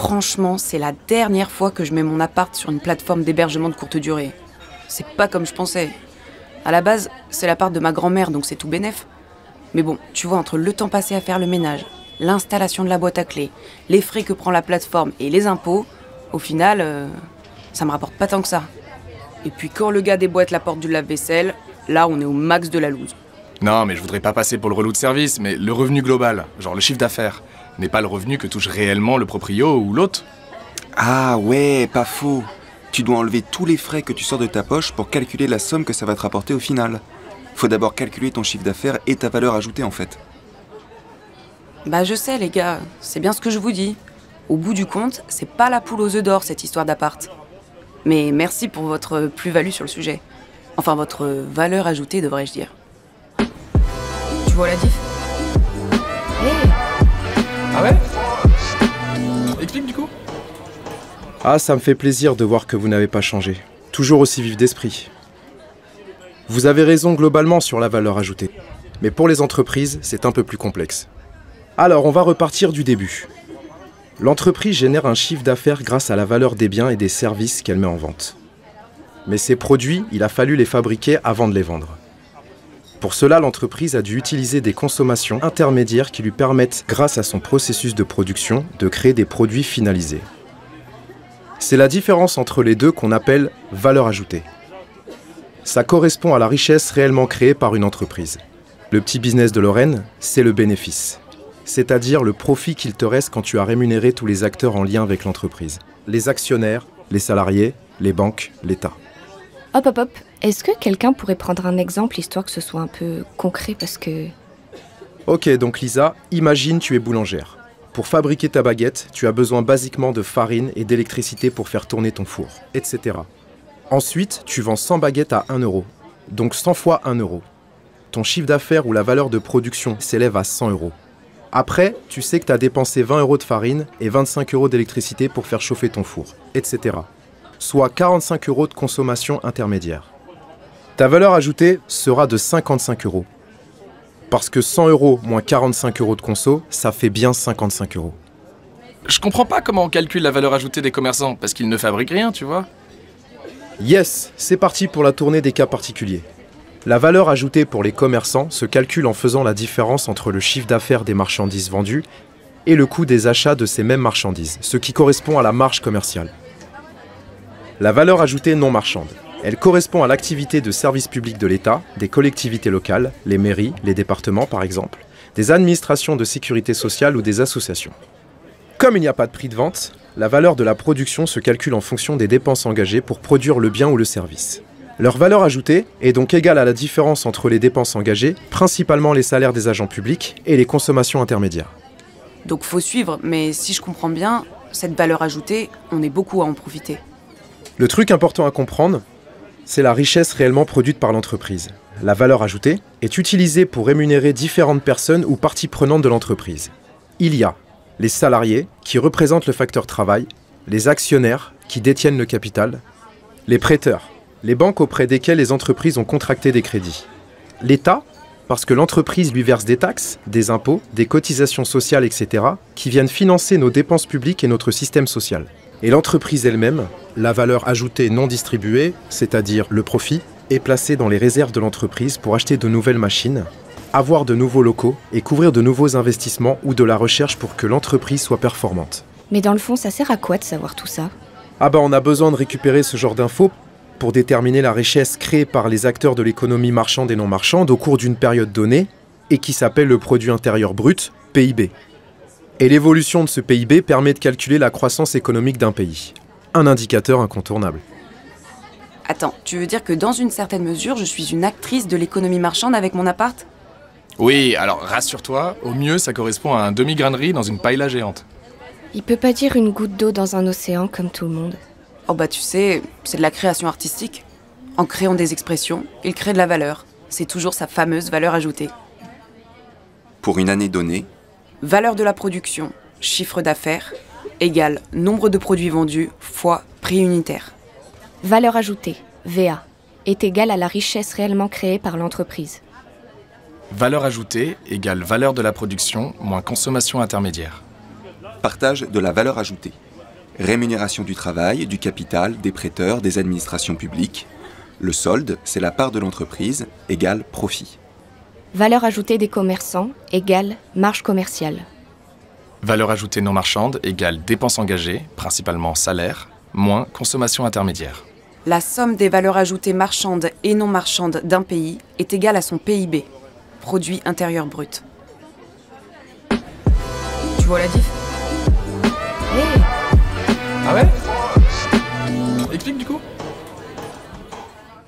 Franchement, c'est la dernière fois que je mets mon appart sur une plateforme d'hébergement de courte durée. C'est pas comme je pensais. À la base, c'est l'appart de ma grand-mère, donc c'est tout bénef. Mais bon, tu vois, entre le temps passé à faire le ménage, l'installation de la boîte à clés, les frais que prend la plateforme et les impôts, au final, ça me rapporte pas tant que ça. Et puis quand le gars déboîte la porte du lave-vaisselle, là on est au max de la loose. Non, mais je voudrais pas passer pour le relou de service, mais le revenu global, genre le chiffre d'affaires, n'est pas le revenu que touche réellement le proprio ou l'hôte. Ah ouais, pas faux. Tu dois enlever tous les frais que tu sors de ta poche pour calculer la somme que ça va te rapporter au final. Faut d'abord calculer ton chiffre d'affaires et ta valeur ajoutée en fait. Bah je sais les gars, c'est bien ce que je vous dis. Au bout du compte, c'est pas la poule aux œufs d'or cette histoire d'appart. Mais merci pour votre plus-value sur le sujet. Enfin votre valeur ajoutée devrais-je dire. Tu vois la diff? Hey. Ah ouais? Explique du coup. Ah, ça me fait plaisir de voir que vous n'avez pas changé. Toujours aussi vif d'esprit. Vous avez raison globalement sur la valeur ajoutée. Mais pour les entreprises, c'est un peu plus complexe. Alors, on va repartir du début. L'entreprise génère un chiffre d'affaires grâce à la valeur des biens et des services qu'elle met en vente. Mais ces produits, il a fallu les fabriquer avant de les vendre. Pour cela, l'entreprise a dû utiliser des consommations intermédiaires qui lui permettent, grâce à son processus de production, de créer des produits finalisés. C'est la différence entre les deux qu'on appelle valeur ajoutée. Ça correspond à la richesse réellement créée par une entreprise. Le petit business de Lorraine, c'est le bénéfice. C'est-à-dire le profit qu'il te reste quand tu as rémunéré tous les acteurs en lien avec l'entreprise. Les actionnaires, les salariés, les banques, l'État. Hop, hop, hop. Est-ce que quelqu'un pourrait prendre un exemple, histoire que ce soit un peu concret, parce que... Ok, donc Lisa, imagine tu es boulangère. Pour fabriquer ta baguette, tu as besoin basiquement de farine et d'électricité pour faire tourner ton four, etc. Ensuite, tu vends 100 baguettes à 1 euro. Donc 100 fois 1 euro. Ton chiffre d'affaires ou la valeur de production s'élève à 100 euros. Après, tu sais que tu as dépensé 20 euros de farine et 25 euros d'électricité pour faire chauffer ton four, etc. Soit 45 euros de consommation intermédiaire. Ta valeur ajoutée sera de 55 euros. Parce que 100 euros moins 45 euros de conso, ça fait bien 55 euros. Je comprends pas comment on calcule la valeur ajoutée des commerçants, parce qu'ils ne fabriquent rien, tu vois. Yes, c'est parti pour la tournée des cas particuliers. La valeur ajoutée pour les commerçants se calcule en faisant la différence entre le chiffre d'affaires des marchandises vendues et le coût des achats de ces mêmes marchandises, ce qui correspond à la marge commerciale. La valeur ajoutée non marchande. Elle correspond à l'activité de service public de l'État, des collectivités locales, les mairies, les départements par exemple, des administrations de sécurité sociale ou des associations. Comme il n'y a pas de prix de vente, la valeur de la production se calcule en fonction des dépenses engagées pour produire le bien ou le service. Leur valeur ajoutée est donc égale à la différence entre les dépenses engagées, principalement les salaires des agents publics, et les consommations intermédiaires. Donc faut suivre, mais si je comprends bien, cette valeur ajoutée, on est beaucoup à en profiter. Le truc important à comprendre, c'est la richesse réellement produite par l'entreprise. La valeur ajoutée est utilisée pour rémunérer différentes personnes ou parties prenantes de l'entreprise. Il y a les salariés, qui représentent le facteur travail, les actionnaires, qui détiennent le capital, les prêteurs, les banques auprès desquelles les entreprises ont contracté des crédits, l'État, parce que l'entreprise lui verse des taxes, des impôts, des cotisations sociales, etc., qui viennent financer nos dépenses publiques et notre système social. Et l'entreprise elle-même, la valeur ajoutée non distribuée, c'est-à-dire le profit, est placée dans les réserves de l'entreprise pour acheter de nouvelles machines, avoir de nouveaux locaux et couvrir de nouveaux investissements ou de la recherche pour que l'entreprise soit performante. Mais dans le fond, ça sert à quoi de savoir tout ça? Ah bah on a besoin de récupérer ce genre d'infos pour déterminer la richesse créée par les acteurs de l'économie marchande et non marchande au cours d'une période donnée et qui s'appelle le produit intérieur brut, PIB. Et l'évolution de ce PIB permet de calculer la croissance économique d'un pays. Un indicateur incontournable. Attends, tu veux dire que dans une certaine mesure, je suis une actrice de l'économie marchande avec mon appart? Oui, alors rassure-toi, au mieux ça correspond à un demi-grain de riz dans une paella géante. Il peut pas dire une goutte d'eau dans un océan comme tout le monde. Oh bah tu sais, c'est de la création artistique. En créant des expressions, il crée de la valeur. C'est toujours sa fameuse valeur ajoutée. Pour une année donnée, Valeur de la production, chiffre d'affaires, égale nombre de produits vendus fois prix unitaire. Valeur ajoutée, VA, est égale à la richesse réellement créée par l'entreprise. Valeur ajoutée égale valeur de la production moins consommation intermédiaire. partage de la valeur ajoutée. Rémunération du travail, du capital, des prêteurs, des administrations publiques. Le solde, c'est la part de l'entreprise, égale profit. Valeur ajoutée des commerçants égale marge commerciale. Valeur ajoutée non marchande égale dépenses engagées, principalement salaire, moins consommation intermédiaire. La somme des valeurs ajoutées marchandes et non marchandes d'un pays est égale à son PIB, produit intérieur brut. Tu vois la diff? Hey. Ah ouais? Explique du coup.